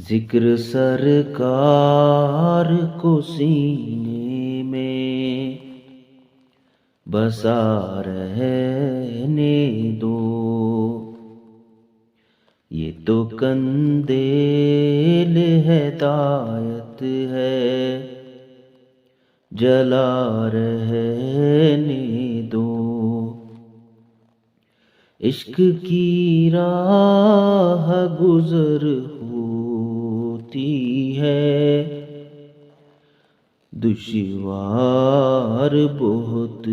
ذکر سرکار کو سینے میں بسا رہنے دو، یہ تو قندیل ہدایت ہے، جلا رہنے دو۔ عشق کی راہ گزر ہوتی ہے، دشوار بہت،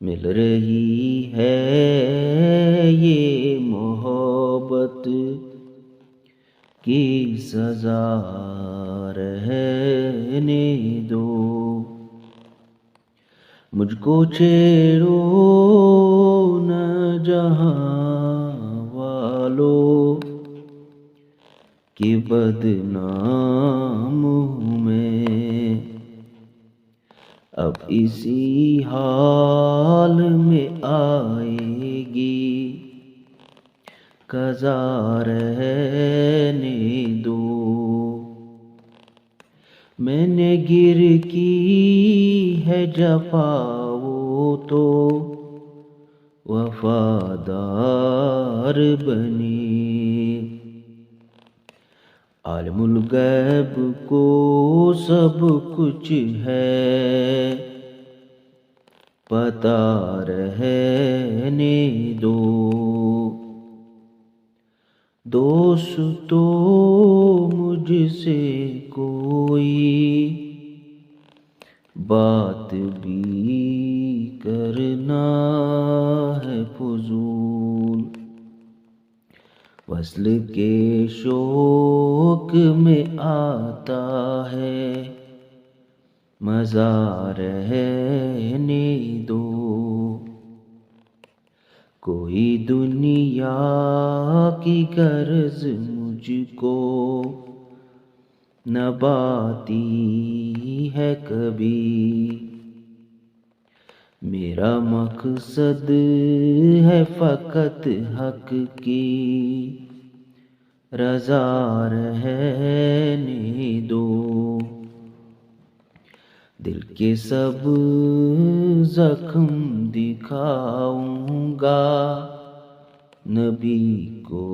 مل رہی ہے یہ محبت کی سزا، رہنے دو۔ مجھ کو چھیڑو نہ جہاں والو، کہ بدنام ہوں میں، اب اسی حال میں آئے گی قضا، رہنے دو۔ میں نے گر کی ہے جفا وہ تو وفادار بنی، عالم الغیب کو سب کچھ ہے پتہ، رہنے دو۔ دوستو مجھ سے کوئی بات بھی کرنا ہے فضول، وصل کے شوق میں آتا ہے مزہ، رہنے دو۔ کوئی دنیا کی غرض مجھ کو نہ باتی ہے کبھی، میرا مقصد ہے فقط حق کی رضا، رہنے دو۔ دل کے سب زخم دکھاؤں گا نبی کو،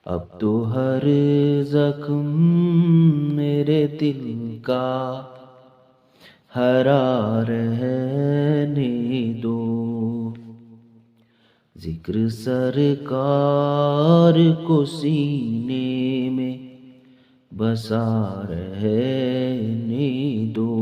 اب تو ہر زخم میرے دل کا ہرا، رہنے دو۔ ذکر سرکار کو سینے میں بسا رہنے دو۔